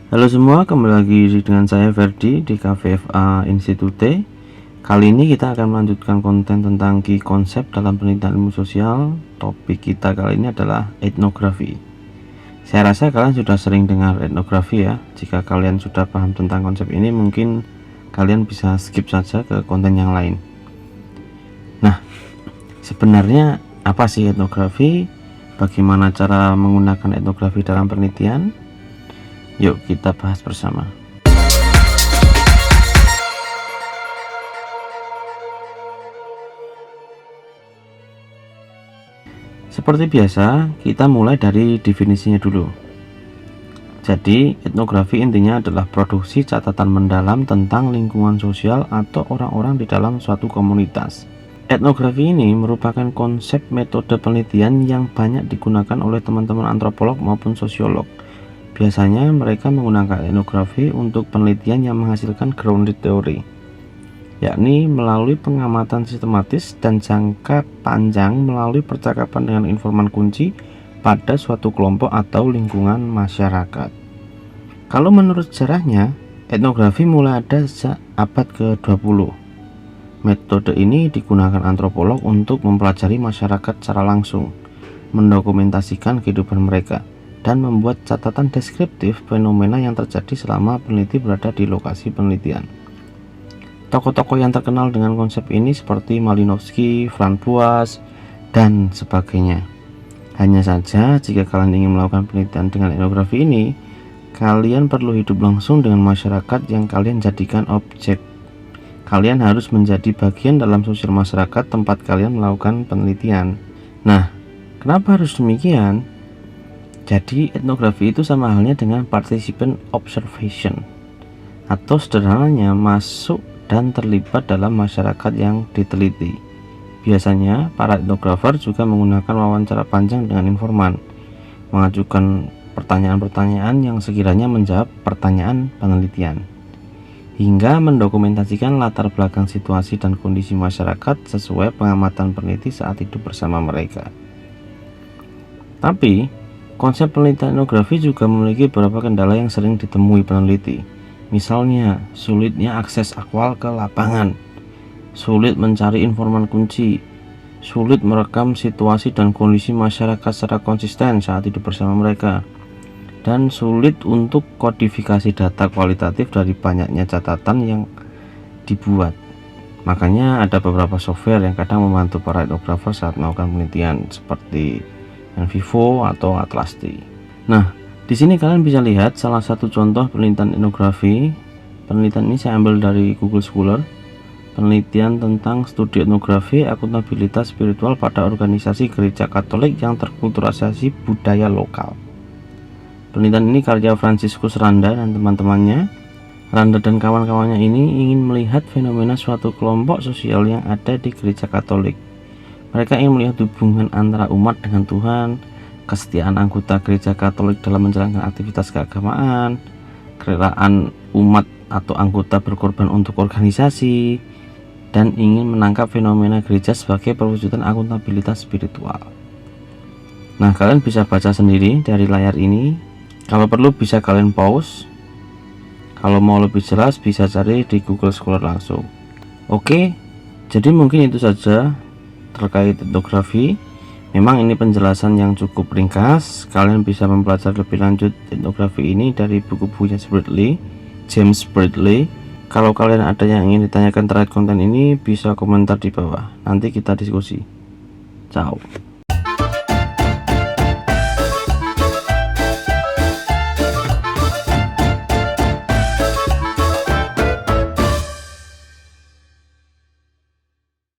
Halo semua, kembali lagi dengan saya Ferdi di KVFA Institute. Kali ini kita akan melanjutkan konten tentang key konsep dalam penelitian ilmu sosial. Topik kita kali ini adalah etnografi. Saya rasa kalian sudah sering dengar etnografi ya. Jika kalian sudah paham tentang konsep ini, mungkin kalian bisa skip saja ke konten yang lain. Nah, sebenarnya apa sih etnografi? Bagaimana cara menggunakan etnografi dalam penelitian? Yuk kita bahas bersama. Seperti biasa, kita mulai dari definisinya dulu. Jadi, etnografi intinya adalah produksi catatan mendalam tentang lingkungan sosial atau orang-orang di dalam suatu komunitas. Etnografi ini merupakan konsep metode penelitian yang banyak digunakan oleh teman-teman antropolog maupun sosiolog. Biasanya mereka menggunakan etnografi untuk penelitian yang menghasilkan grounded theory, yakni melalui pengamatan sistematis dan jangka panjang melalui percakapan dengan informan kunci pada suatu kelompok atau lingkungan masyarakat. Kalau menurut sejarahnya, etnografi mulai ada sejak abad ke-20. Metode ini digunakan antropolog untuk mempelajari masyarakat secara langsung, mendokumentasikan kehidupan mereka, dan membuat catatan deskriptif fenomena yang terjadi selama peneliti berada di lokasi penelitian. Tokoh-tokoh yang terkenal dengan konsep ini seperti Malinowski, Franz Boas, dan sebagainya. Hanya saja, jika kalian ingin melakukan penelitian dengan etnografi ini, kalian perlu hidup langsung dengan masyarakat yang kalian jadikan objek. Kalian harus menjadi bagian dalam sosial masyarakat tempat kalian melakukan penelitian. Nah, kenapa harus demikian? Jadi etnografi itu sama halnya dengan participant observation, atau sederhananya masuk dan terlibat dalam masyarakat yang diteliti. Biasanya para etnografer juga menggunakan wawancara panjang dengan informan, mengajukan pertanyaan-pertanyaan yang sekiranya menjawab pertanyaan penelitian, hingga mendokumentasikan latar belakang situasi dan kondisi masyarakat sesuai pengamatan peneliti saat hidup bersama mereka. Tapi konsep penelitian etnografi juga memiliki beberapa kendala yang sering ditemui peneliti. Misalnya, sulitnya akses akwal ke lapangan, sulit mencari informan kunci, sulit merekam situasi dan kondisi masyarakat secara konsisten saat hidup bersama mereka, dan sulit untuk kodifikasi data kualitatif dari banyaknya catatan yang dibuat. Makanya ada beberapa software yang kadang membantu para etnografer saat melakukan penelitian seperti NVivo atau Atlasti. Nah, di sini kalian bisa lihat salah satu contoh penelitian etnografi. Penelitian ini saya ambil dari Google Scholar. Penelitian tentang studi etnografi akuntabilitas spiritual pada organisasi gereja Katolik yang terkulturalisasi budaya lokal. Penelitian ini karya Franciscus Randa dan teman-temannya. Randa dan kawan-kawannya ini ingin melihat fenomena suatu kelompok sosial yang ada di gereja Katolik. Mereka ingin melihat hubungan antara umat dengan Tuhan, kesetiaan anggota gereja Katolik dalam menjalankan aktivitas keagamaan, kerelaan umat atau anggota berkorban untuk organisasi, dan ingin menangkap fenomena gereja sebagai perwujudan akuntabilitas spiritual. Nah, kalian bisa baca sendiri dari layar ini. Kalau perlu bisa kalian pause. Kalau mau lebih jelas bisa cari di Google Scholar langsung. Oke, jadi mungkin itu saja terkait etnografi. Memang ini penjelasan yang cukup ringkas. Kalian bisa mempelajari lebih lanjut etnografi ini dari buku-bukunya James Bradley. Kalau kalian ada yang ingin ditanyakan terkait konten ini, bisa komentar di bawah. Nanti kita diskusi. Ciao.